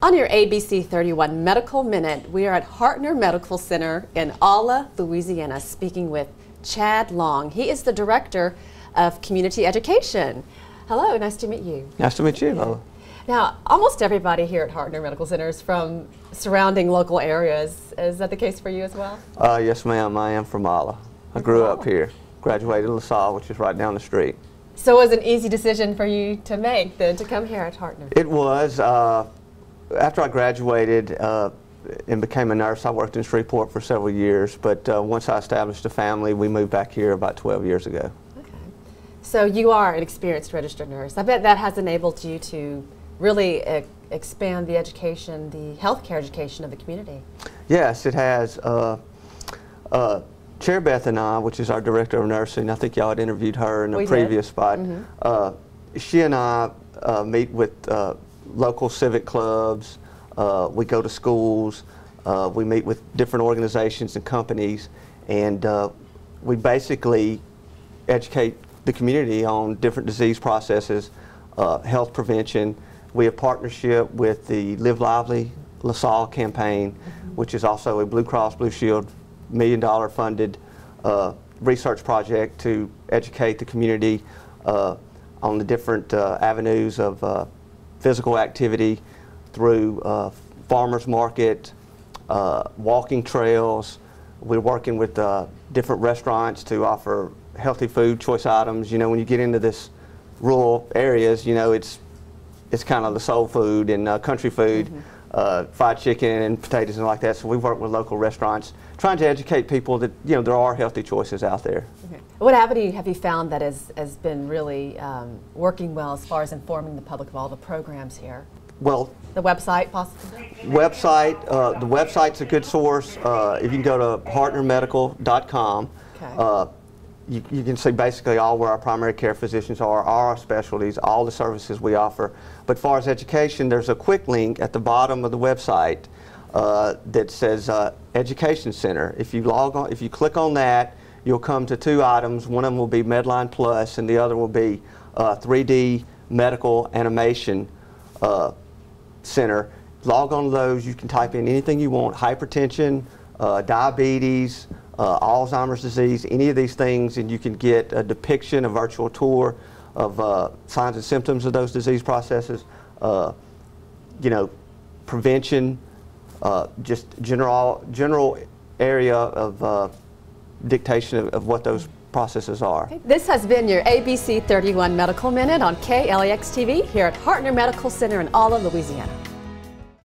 On your ABC 31 Medical Minute, we are at Hartner Medical Center in Alla, Louisiana, speaking with Chad Long. He is the Director of Community Education. Hello, nice to meet you. Nice to meet you, Lola. Now, almost everybody here at Hartner Medical Center is from surrounding local areas. Is that the case for you as well? Yes, ma'am. I am from Alla. I grew up here. Graduated LaSalle, which is right down the street. So it was an easy decision for you to make, then, to come here at Hartner? It was. After I graduated and became a nurse, I worked in Shreveport for several years, but once I established a family, we moved back here about 12 years ago. Okay. So you are an experienced registered nurse. I bet that has enabled you to really expand the education, the healthcare education of the community. Yes, it has. Chair Beth and I, which is our Director of Nursing, I think y'all had interviewed her in a previous spot. She and I meet with local civic clubs, we go to schools, we meet with different organizations and companies, and we basically educate the community on different disease processes, health prevention. We have partnership with the Live Lively LaSalle campaign, which is also a Blue Cross Blue Shield $1 million funded research project to educate the community on the different avenues of physical activity through farmers market, walking trails. We're working with different restaurants to offer healthy food choice items. You know, when you get into this rural areas, you know, it's kind of the soul food and country food, fried chicken and potatoes and like that. So we work with local restaurants, trying to educate people that, you know, there are healthy choices out there. Okay. What avenue have you found that has been really working well as far as informing the public of all the programs here? Well, the website, possibly? The website's a good source. If you can go to hartnermedical.com, okay. You can see basically all where our primary care physicians are, all our specialties, all the services we offer. But as far as education, there's a quick link at the bottom of the website that says Education Center. If you log on, if you click on that, you'll come to two items. One of them will be Medline Plus, and the other will be 3D Medical Animation Center. Log on to those. You can type in anything you want: hypertension, diabetes, Alzheimer's disease, any of these things, and you can get a depiction, a virtual tour of signs and symptoms of those disease processes, you know, prevention, just general area of dictation of what those processes are. Okay. This has been your ABC 31 Medical Minute on KLEX TV here at Hartner Medical Center in Alla, Louisiana.